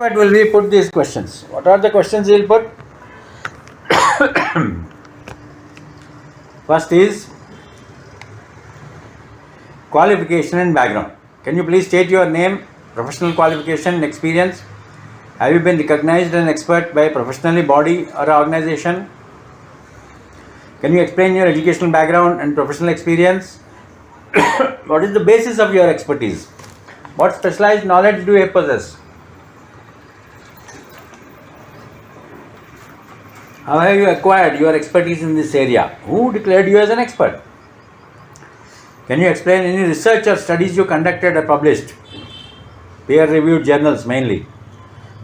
But will we put these questions? What are the questions we'll put? First is qualification and background. Can you please state your name, professional qualification and experience? Have you been recognized as an expert by a professional body or organization? Can you explain your educational background and professional experience? What is the basis of your expertise? What specialized knowledge do you possess? How have you acquired your expertise in this area? Who declared you as an expert? Can you explain any research or studies you conducted or published? Peer-reviewed journals mainly.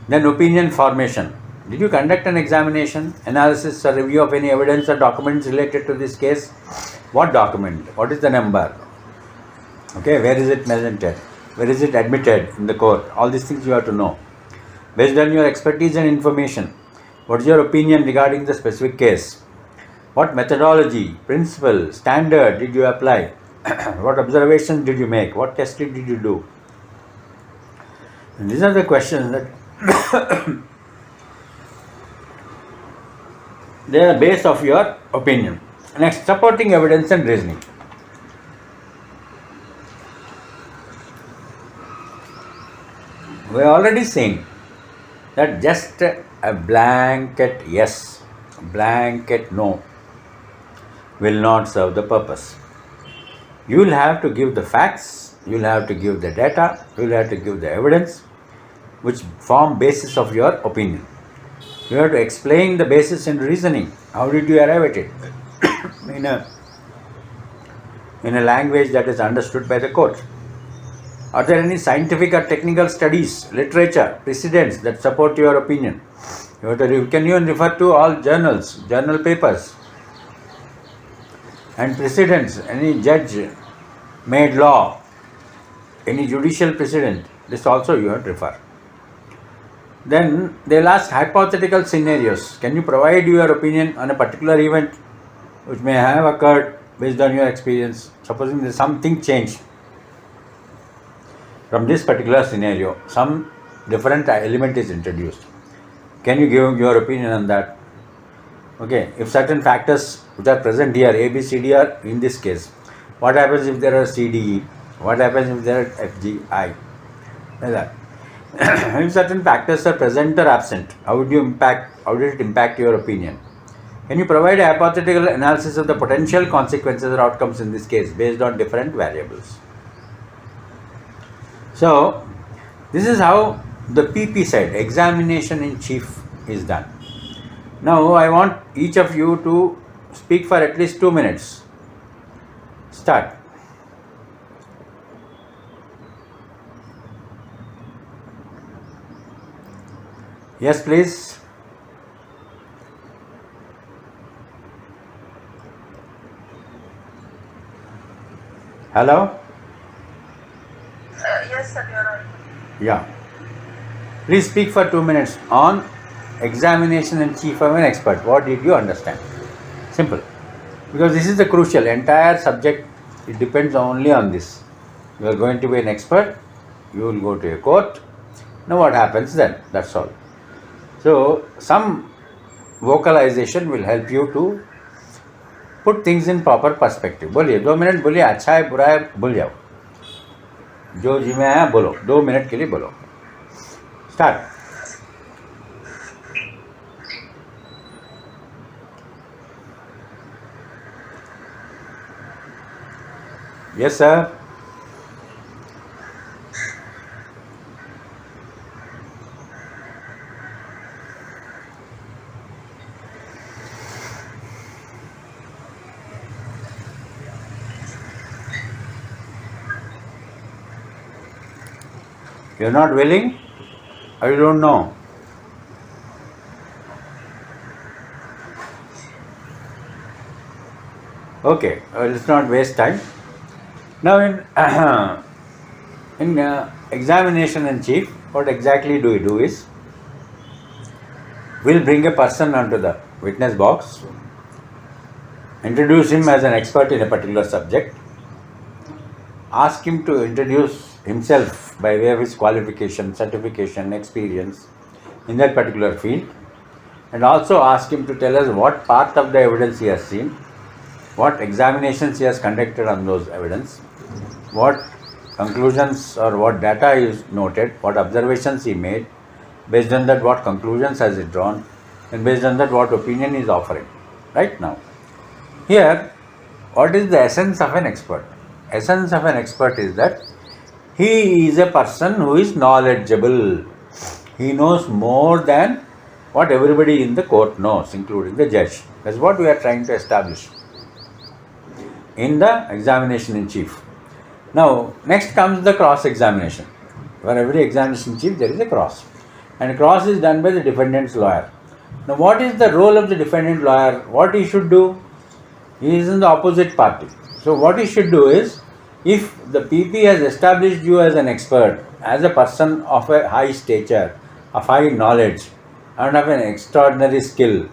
Then opinion formation. Did you conduct an examination, analysis or review of any evidence or documents related to this case? What document? What is the number? Okay, where is it presented? Where is it admitted in the court? All these things you have to know. Based on your expertise and information, what is your opinion regarding the specific case? What methodology, principle, standard did you apply? What observations did you make? What testing did you do? And these are the questions that they are the base of your opinion. Next, supporting evidence and reasoning. We are already saying that just a blanket yes, blanket no will not serve the purpose. You will have to give the facts, you will have to give the data, you will have to give the evidence which form basis of your opinion. You have to explain the basis and reasoning. How did you arrive at it? in a language that is understood by the court. Are there any scientific or technical studies, literature, precedents that support your opinion? Can you refer to all journals, journal papers and precedents, any judge made law, any judicial precedent, this also you have to refer. Then they'll ask hypothetical scenarios. Can you provide your opinion on a particular event which may have occurred based on your experience? Supposing there's something changed from this particular scenario, some different element is introduced. Can you give your opinion on that? Okay, if certain factors which are present here, A, B, C, D are in this case, what happens if there are C, D, E? What happens if there are F, G, I? Like that. If certain factors are present or absent, how did it impact your opinion? Can you provide a hypothetical analysis of the potential consequences or outcomes in this case based on different variables? So, this is how the PP side, examination in chief, is done. Now, I want each of you to speak for at least 2 minutes. Start. Yes, please. Hello? Yes, sir, you are right. Yeah. Please speak for 2 minutes on examination in chief of an expert. What did you understand? Simple. Because this is the crucial. Entire subject, it depends only on this. You are going to be an expert. You will go to a court. Now what happens then? That's all. So some vocalization will help you to put things in proper perspective. बोलिए 2 minute बोलिए, अच्छा है बुरा है भूल जाओ, जो जी में आया बोलो, 2 मिनट के लिए बोलो. Start. Yes sir. You're not willing or you don't know? Okay, let's not waste time. Now in examination in chief, what exactly do we do is, we'll bring a person onto the witness box, introduce him as an expert in a particular subject, ask him to introduce himself by way of his qualification, certification, experience in that particular field, and also ask him to tell us what part of the evidence he has seen, what examinations he has conducted on those evidence, what conclusions or what data is noted, what observations he made, based on that what conclusions has he drawn, and based on that what opinion he is offering. Right now, here, what is the essence of an expert? Essence of an expert is that he is a person who is knowledgeable. He knows more than what everybody in the court knows, including the judge. That's what we are trying to establish in the examination in chief. Now, next comes the cross-examination. For every examination in chief, there is a cross. And cross is done by the defendant's lawyer. Now, what is the role of the defendant lawyer? What he should do? He is in the opposite party. So, what he should do is, if the PP has established you as an expert, as a person of a high stature, of high knowledge, and of an extraordinary skill,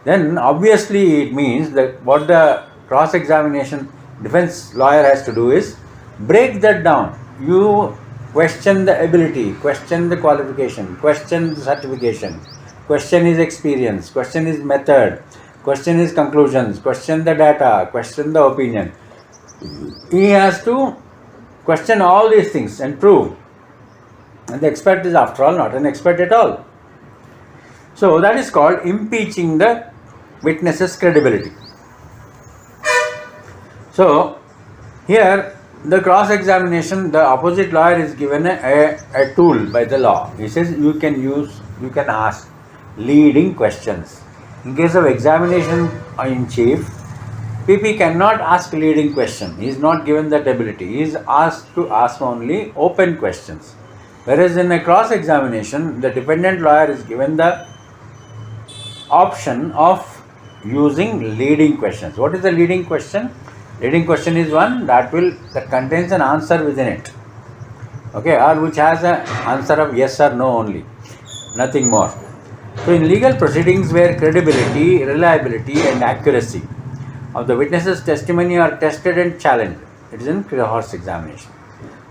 then obviously it means that what the cross-examination defense lawyer has to do is break that down. You question the ability, question the qualification, question the certification, question his experience, question his method, question his conclusions, question the data, question the opinion. He has to question all these things and prove. And the expert is, after all, not an expert at all. So that is called impeaching the witness's credibility. So here, the cross-examination, the opposite lawyer is given a tool by the law. He says you can ask leading questions. In case of examination in chief, PP cannot ask leading question. He is not given that ability. He is asked to ask only open questions. Whereas in a cross-examination, the defendant lawyer is given the option of using leading questions. What is the leading question? Leading question is one that contains an answer within it. Okay, or which has an answer of yes or no only. Nothing more. So in legal proceedings where credibility, reliability and accuracy of the witness's testimony are tested and challenged, it is in cross-examination.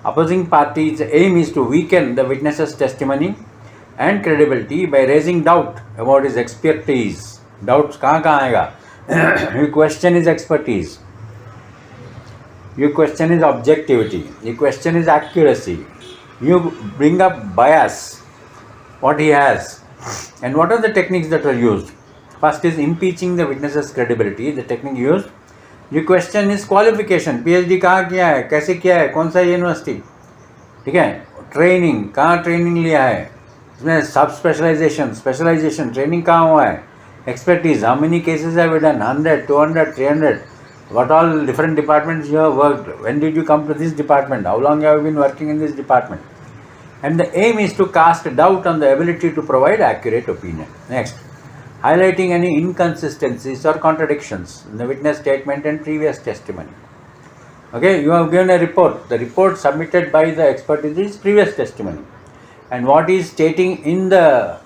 Opposing party's aim is to weaken the witness's testimony and credibility by raising doubt about his expertise. Doubts kahan aayega? You question his expertise. You question his objectivity. You question his accuracy. You bring up bias, what he has. And what are the techniques that are used? First is impeaching the witness's credibility. The technique used, you question his qualification. PhD कहाँ किया है, कैसे किया है, कौन सा university, ठीक है. ट्रेनिंग, कहाँ ट्रेनिंग लिया है, इसमें सब स्पेशलाइजेशन ट्रेनिंग कहाँ हुआ है. Expertise, how many cases have you done, 100, 200, 300, what all different departments you have worked, when did you come to this department, how long have you been working in this department. And the aim is to cast doubt on the ability to provide accurate opinion. Next, highlighting any inconsistencies or contradictions in the witness statement and previous testimony. Okay, you have given a report. The report submitted by the expert is his previous testimony. And what he is stating in the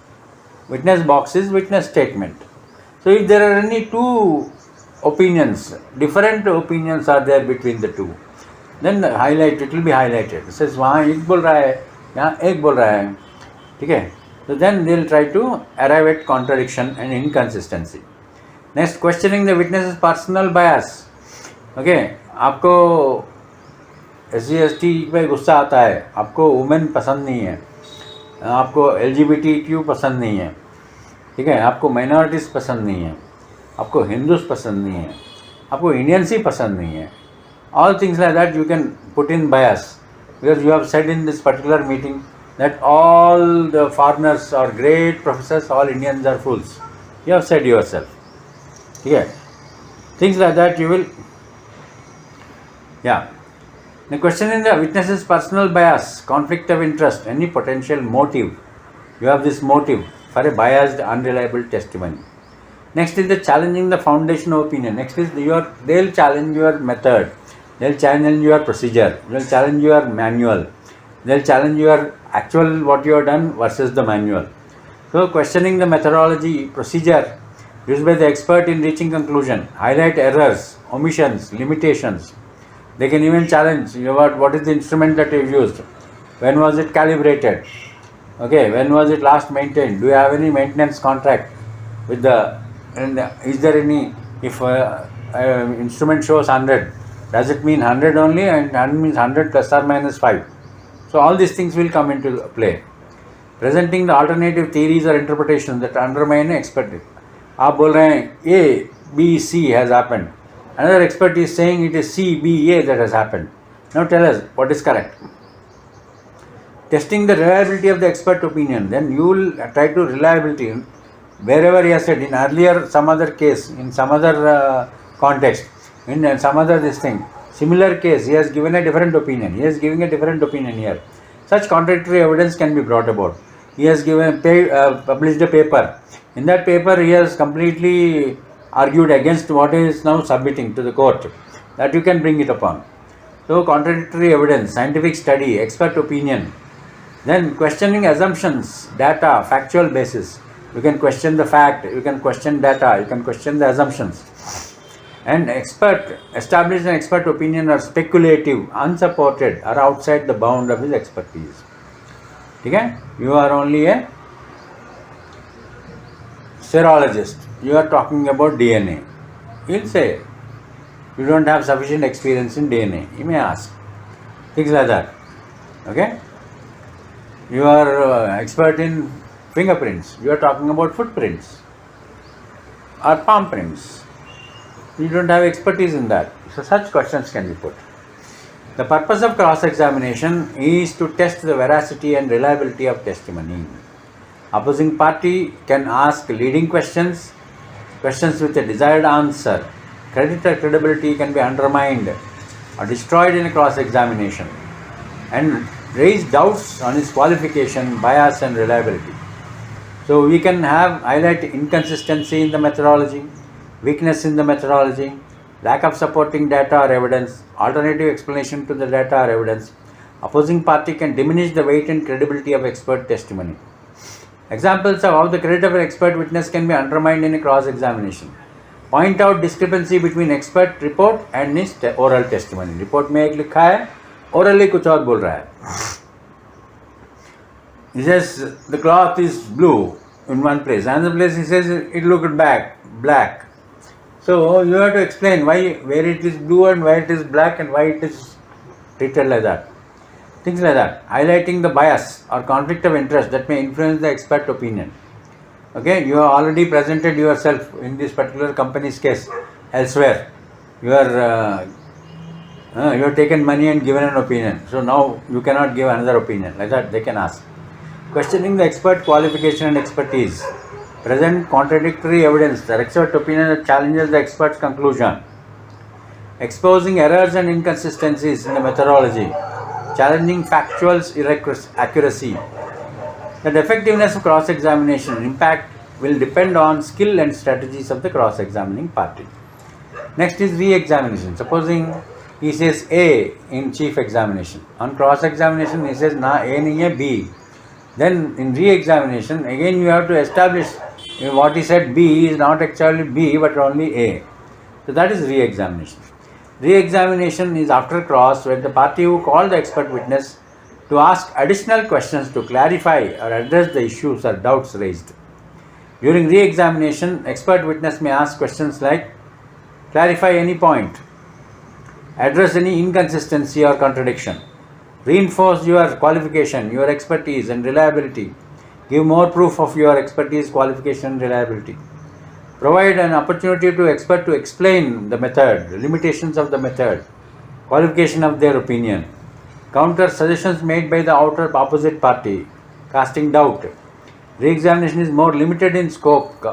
witness box is witness statement. So if there are any two opinions, different opinions are there between the two, then it will be highlighted. It says वहाँ एक बोल रहा है, यहाँ एक बोल रहा है, ठीक है. So then they will try to arrive at contradiction and inconsistency. Next, questioning the witness's personal bias. Okay, आपको SC/ST पे गुस्सा आता है, आपको वुमेन पसंद नहीं है, आपको LGBTQ पसंद नहीं है, ठीक है, आपको माइनॉरिटीज़ पसंद नहीं है, आपको हिंदूज पसंद नहीं है, आपको इंडियंस ही पसंद नहीं है. All things like that you can put in bias, because you have said in this particular meeting that all the foreigners are great professors, all Indians are fools. You have said yourself. Yeah. Things like that you will. Yeah. The question in the witness's personal bias, conflict of interest, any potential motive. You have this motive for a biased, unreliable testimony. Next is the challenging the foundation of opinion. Next is they'll challenge your method. They'll challenge your procedure. They'll challenge your manual. They'll challenge your actual what you have done versus the manual. So questioning the methodology, procedure used by the expert in reaching conclusion, highlight errors, omissions, limitations. They can even challenge what is the instrument that you've used. When was it calibrated? Okay, when was it last maintained? Do you have any maintenance contract with the, and is there any, if instrument shows 100, does it mean 100 only, and 100 means 100 plus or minus 5? So all these things will come into play. Presenting the alternative theories or interpretations that undermine expert. आप बोल रहे हैं A, B, C has happened. Another expert is saying it is C, B, A that has happened. Now tell us what is correct. Testing the reliability of the expert opinion. Then you will try to reliability wherever he has said in earlier some other case, in some other context, in some other this thing. Similar case, he has given a different opinion. He is giving a different opinion here. Such contradictory evidence can be brought about. He has published a paper. In that paper, he has completely argued against what he is now submitting to the court. That you can bring it upon. So, contradictory evidence, scientific study, expert opinion. Then questioning assumptions, data, factual basis. You can question the fact, you can question data, you can question the assumptions. And established an expert opinion are speculative, unsupported, or outside the bound of his expertise. Okay? You are only a serologist. You are talking about DNA. He'll say, you don't have sufficient experience in DNA. He may ask. Things like that. Okay? You are expert in fingerprints. You are talking about footprints or palm prints. You don't have expertise in that. So such questions can be put. The purpose of cross-examination is to test the veracity and reliability of testimony. Opposing party can ask leading questions with a desired answer. Credit or credibility can be undermined or destroyed in a cross-examination, and raise doubts on his qualification, bias and reliability. So we can highlight inconsistency in the methodology, weakness in the methodology, lack of supporting data or evidence, alternative explanation to the data or evidence. Opposing party can diminish the weight and credibility of expert testimony. Examples of how the credit of an expert witness can be undermined in a cross-examination. Point out discrepancy between expert report and his oral testimony. Report में एक लिखा है, orally कुछ और बोल रहा है. He says the cloth is blue in one place. Another place he says it looked black. So you have to explain where it is blue and why it is black and why it is treated like that. Things like that. Highlighting the bias or conflict of interest that may influence the expert opinion. Okay, you have already presented yourself in this particular company's case elsewhere. You have taken money and given an opinion. So now you cannot give another opinion. Like that they can ask. Questioning the expert qualification and expertise. Present contradictory evidence. The expert opinion that challenges the expert's conclusion. Exposing errors and inconsistencies in the methodology. Challenging factual accuracy. The effectiveness of cross-examination impact will depend on skill and strategies of the cross-examining party. Next is re-examination. Supposing he says A in chief examination. On cross-examination he says na A nahi hai, B. Then in re-examination again you have to establish what he said B is not actually B but only A. So that is re-examination. Re-examination is after cross when the party who called the expert witness to ask additional questions to clarify or address the issues or doubts raised. During re-examination, expert witness may ask questions like clarify any point, address any inconsistency or contradiction, reinforce your qualification, your expertise and reliability, give more proof of your expertise, qualification and reliability. Provide an opportunity to expert to explain the method, the limitations of the method, qualification of their opinion. Counter suggestions made by the opposite party, casting doubt. Re-examination is more limited in scope.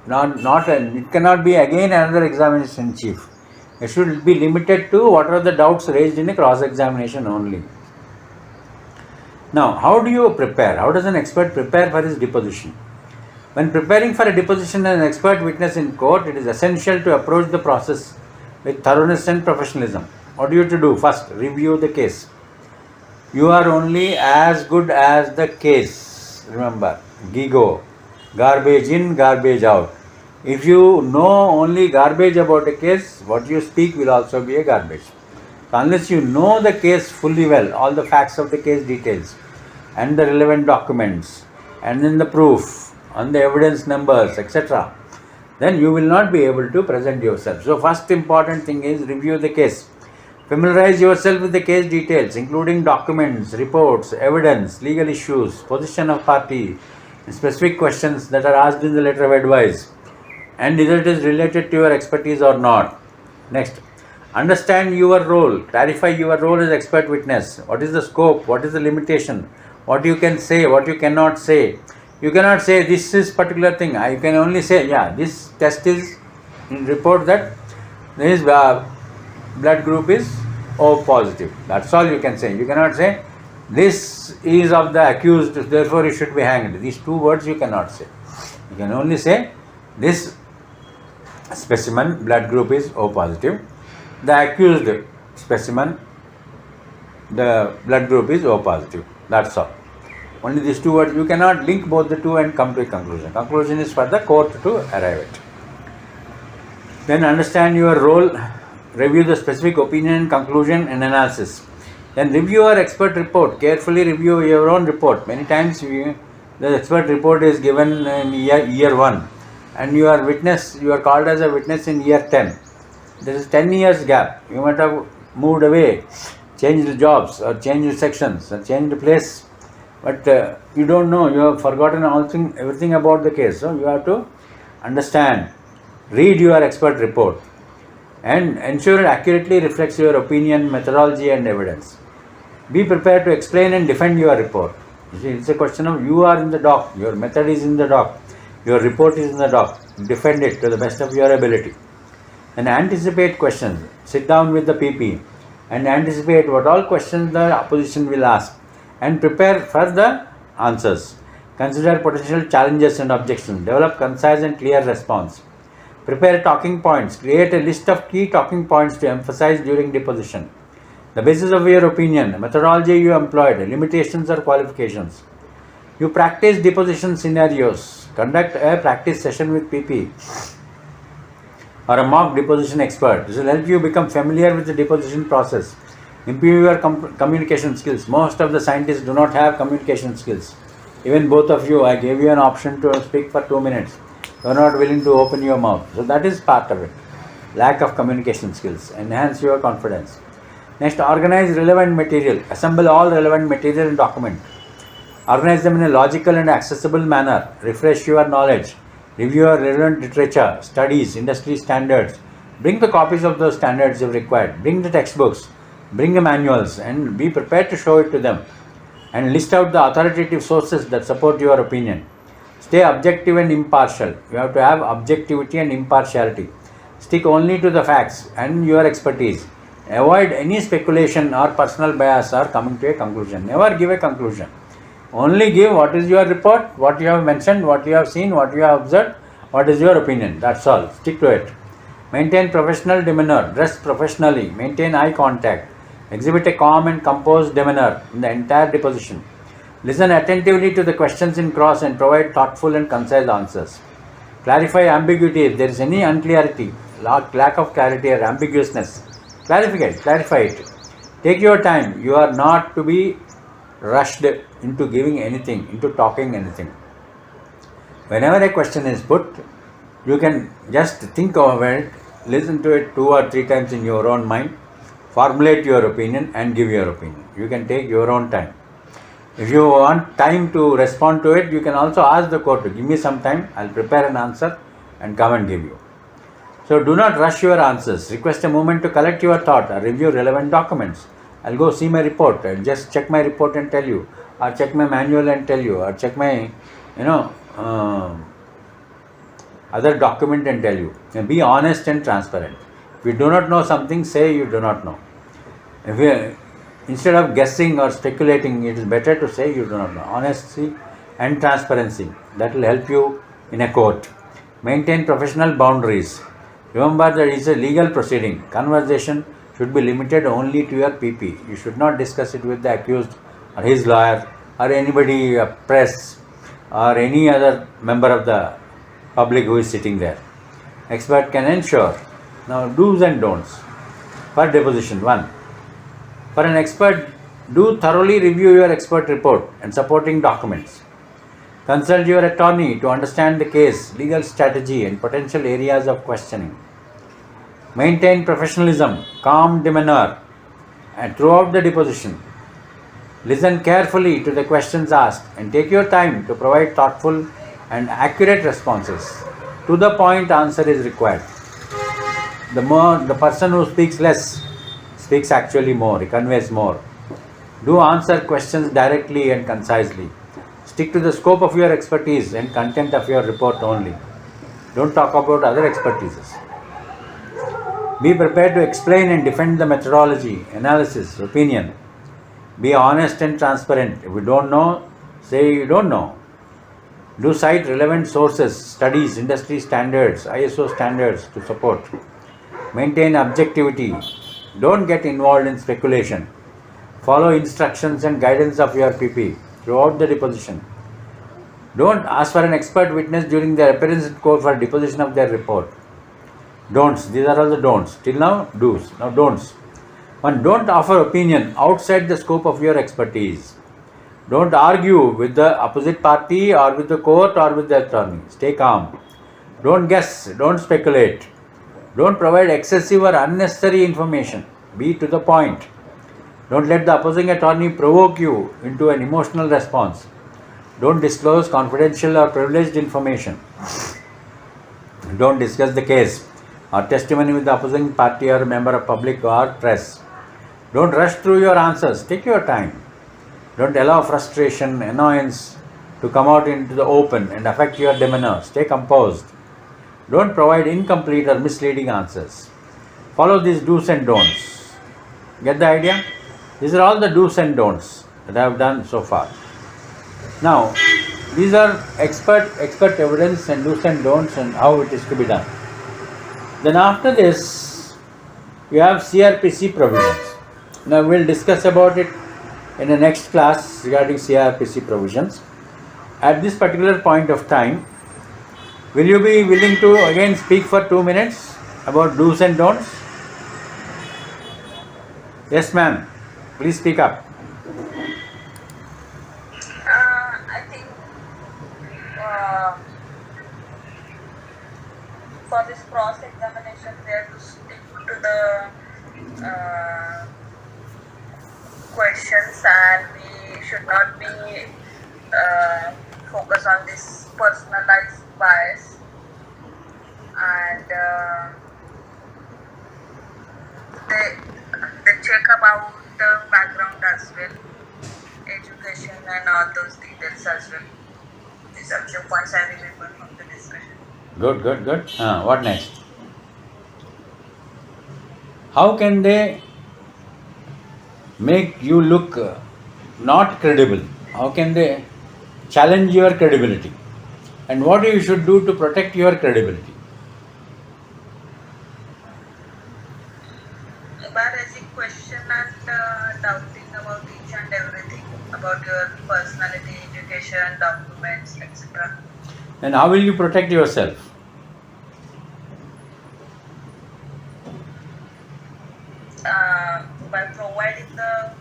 It cannot be again another examination in chief. It should be limited to what are the doubts raised in a cross-examination only. Now, how do you prepare? How does an expert prepare for his deposition? When preparing for a deposition as an expert witness in court, it is essential to approach the process with thoroughness and professionalism. What do you have to do? First, review the case. You are only as good as the case. Remember, GIGO, garbage in, garbage out. If you know only garbage about a case, what you speak will also be a garbage. So unless you know the case fully well, all the facts of the case details and the relevant documents and then the proof and the evidence numbers, etc., then you will not be able to present yourself. So first important thing is review the case. Familiarize yourself with the case details, including documents, reports, evidence, legal issues, position of party, and specific questions that are asked in the letter of advice, and whether it is related to your expertise or not. Next, understand your role. Clarify your role as expert witness. What is the scope? What is the limitation? What you can say? What you cannot say? You cannot say this is particular thing. You can only say, yeah, this test is in report that this blood group is O positive. That's all you can say. You cannot say this is of the accused, therefore he should be hanged. These two words you cannot say. You can only say this specimen blood group is O positive. The accused specimen, the blood group is O positive. That's all. Only these two words. You cannot link both the two and come to a conclusion. Conclusion is for the court to arrive at. Then understand your role. Review the specific opinion, conclusion and analysis. Then review your expert report. Carefully review your own report. Many times the expert report is given in year 1 and you are called as a witness in year 10. There is 10 years gap. You might have moved away, changed jobs or changed sections or changed place, but you don't know, you have forgotten everything about the case. So you have to understand, read your expert report and ensure it accurately reflects your opinion, methodology and evidence. Be prepared to explain and defend your report. You see, it's a question of you are in the dock, your method is in the dock, your report is in the dock. Defend it to the best of your ability. And anticipate questions. Sit down with the PP and anticipate what all questions the opposition will ask and prepare for the answers. Consider potential challenges and objections. Develop concise and clear response. Prepare talking points. Create a list of key talking points to emphasize during deposition. The basis of your opinion, methodology you employed, limitations or qualifications. You practice deposition scenarios. Conduct a practice session with PP or a mock deposition expert. This will help you become familiar with the deposition process. Improve your communication skills. Most of the scientists do not have communication skills. Even both of you, I gave you an option to speak for 2 minutes. You are not willing to open your mouth. So that is part of it. Lack of communication skills. Enhance your confidence. Next, organize relevant material. Assemble all relevant material and document. Organize them in a logical and accessible manner. Refresh your knowledge. Review your relevant literature, studies, industry standards. Bring the copies of those standards if required. Bring the textbooks. Bring the manuals and be prepared to show it to them. And list out the authoritative sources that support your opinion. Stay objective and impartial. You have to have objectivity and impartiality. Stick only to the facts and your expertise. Avoid any speculation or personal bias or coming to a conclusion. Never give a conclusion. Only give what is your report, what you have mentioned, what you have seen, what you have observed, what is your opinion. That's all. Stick to it. Maintain professional demeanor. Dress professionally. Maintain eye contact. Exhibit a calm and composed demeanor in the entire deposition. Listen attentively to the questions in cross and provide thoughtful and concise answers. Clarify ambiguity if there is any unclarity, lack of clarity or ambiguousness. Clarify it. Take your time. You are not to be rushed into giving anything, into talking anything. Whenever a question is put, you can just think over it, listen to it 2 or 3 times in your own mind, formulate your opinion and give your opinion. You can take your own time. If you want time to respond to it, you can also ask the court to give me some time. I'll prepare an answer and come and give you. So do not rush your answers. Request a moment to collect your thought or review relevant documents. I'll go see my report. I'll just check my report and tell you, or check my manual and tell you, or check my, other document and tell you. And be honest and transparent. If you do not know something, say you do not know. Instead of guessing or speculating, it is better to say you do not know. Honesty and transparency. That will help you in a court. Maintain professional boundaries. Remember that it is a legal proceeding. Conversation should be limited only to your PP. You should not discuss it with the accused or his lawyer or anybody, press or any other member of the public who is sitting there. Expert can ensure. Now, do's and don'ts for deposition. 1. For an expert, do thoroughly review your expert report and supporting documents. Consult your attorney to understand the case, legal strategy, and potential areas of questioning. Maintain professionalism, calm demeanor, and throughout the deposition. Listen carefully to the questions asked and take your time to provide thoughtful and accurate responses. To the point answer is required. The person who speaks less speaks actually more, he conveys more. Do answer questions directly and concisely. Stick to the scope of your expertise and content of your report only. Don't talk about other expertises. Be prepared to explain and defend the methodology, analysis, opinion. Be honest and transparent. If you don't know, say you don't know. Do cite relevant sources, studies, industry standards, ISO standards to support. Maintain objectivity. Don't get involved in speculation. Follow instructions and guidance of your PP throughout the deposition. Don't ask for an expert witness during their appearance in court for deposition of their report. Don'ts. These are all the don'ts. Till now, do's. Now, don'ts. One, don't offer opinion outside the scope of your expertise. Don't argue with the opposite party or with the court or with the attorney. Stay calm. Don't guess. Don't speculate. Don't provide excessive or unnecessary information. Be to the point. Don't let the opposing attorney provoke you into an emotional response. Don't disclose confidential or privileged information. Don't discuss the case or testimony with the opposing party or member of public or press. Don't rush through your answers. Take your time. Don't allow frustration, annoyance to come out into the open and affect your demeanor. Stay composed. Don't provide incomplete or misleading answers. Follow these do's and don'ts. Get the idea? These are all the do's and don'ts that I have done so far. Now, these are expert evidence and do's and don'ts and how it is to be done. Then after this, you have CRPC provisions. Now we'll discuss about it in the next class regarding CRPC provisions. At this particular point of time, will you be willing to again speak for 2 minutes about do's and don'ts? Yes, ma'am. Please speak up. I think for this cross-examination, we have to stick to the questions, and we should not be focus on this personalized bias, and they check about the background as well, education and all those details as well. These are the points I remember from the discussion. Good. What next? How can they make you look not credible? How can they challenge your credibility? And what you should do to protect your credibility? By raising question and doubting about each and everything, about your personality, education, documents, etc. And how will you protect yourself? By providing the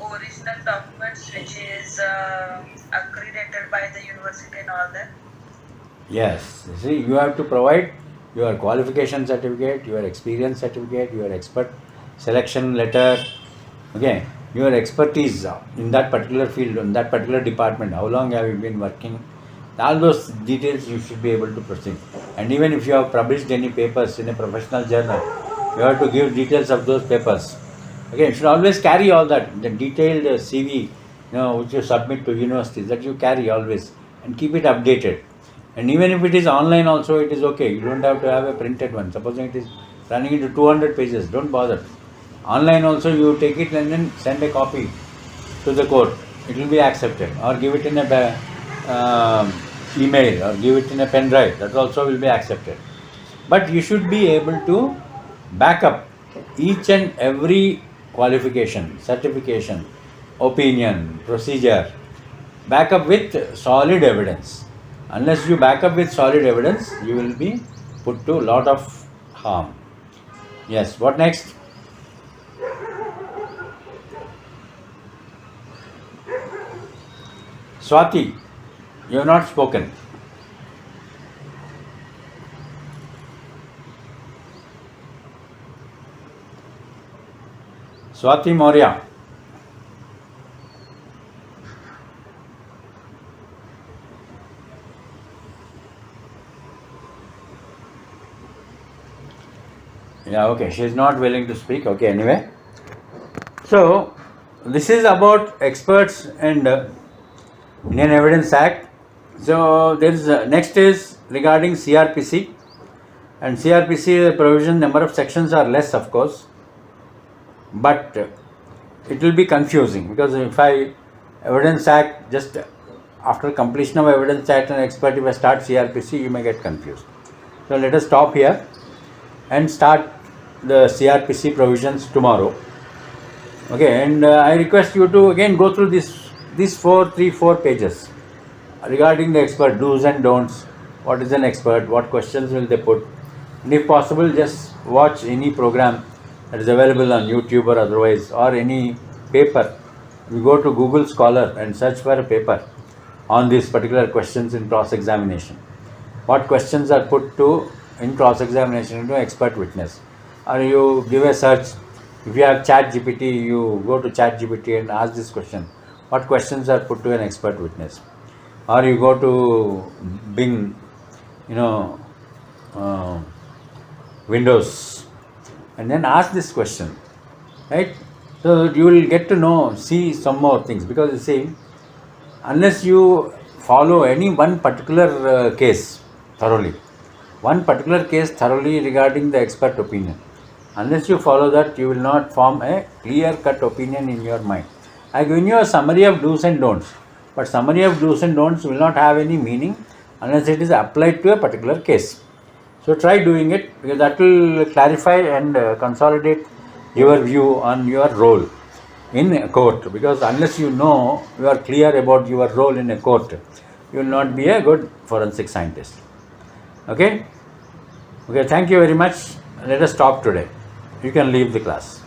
original documents which is accredited by the university and all that. Yes. See, you have to provide your qualification certificate, your experience certificate, your expert selection letter, okay, your expertise in that particular field, in that particular department, how long have you been working, all those details you should be able to proceed. And even if you have published any papers in a professional journal, you have to give details of those papers. Okay, you should always carry all that, the detailed CV, which you submit to universities, that you carry always and keep it updated. And even if it is online also, it is okay. You don't have to have a printed one. Supposing it is running into 200 pages, don't bother. Online also you take it and then send a copy to the court. It will be accepted. Or give it in a email or give it in a pen drive. That also will be accepted. But you should be able to back up each and every qualification, certification, opinion, procedure. Back up with solid evidence. Unless you back up with solid evidence, you will be put to a lot of harm. Yes, what next? Swati, you have not spoken. Swati Maurya. Yeah, okay, she is not willing to speak. Okay, anyway. So, this is about experts and Indian Evidence Act. So, there is next is regarding CRPC, and CRPC the provision number of sections are less, of course, but it will be confusing because if I Evidence Act just after completion of Evidence Act and expert if I start CRPC, you may get confused. So let us stop here and start the CRPC provisions tomorrow. Okay, and I request you to again go through these 4 pages regarding the expert do's and don'ts. What is an expert? What questions will they put? And if possible, just watch any program that is available on YouTube or otherwise, or any paper. You go to Google Scholar and search for a paper on these particular questions in cross-examination. What questions are put to in cross-examination into expert witness? Or you give a search. If you have Chat GPT, you go to Chat GPT and ask this question. What questions are put to an expert witness? Or you go to Bing, uh, Windows, and then ask this question, right? So you will get to see some more things, because you see, unless you follow any one particular case thoroughly regarding the expert opinion, unless you follow that, you will not form a clear-cut opinion in your mind. I have given you a summary of do's and don'ts, but summary of do's and don'ts will not have any meaning unless it is applied to a particular case. So try doing it, because that will clarify and consolidate your view on your role in a court, because unless you are clear about your role in a court, you will not be a good forensic scientist. Okay, thank you very much. Let us stop today. You can leave the class.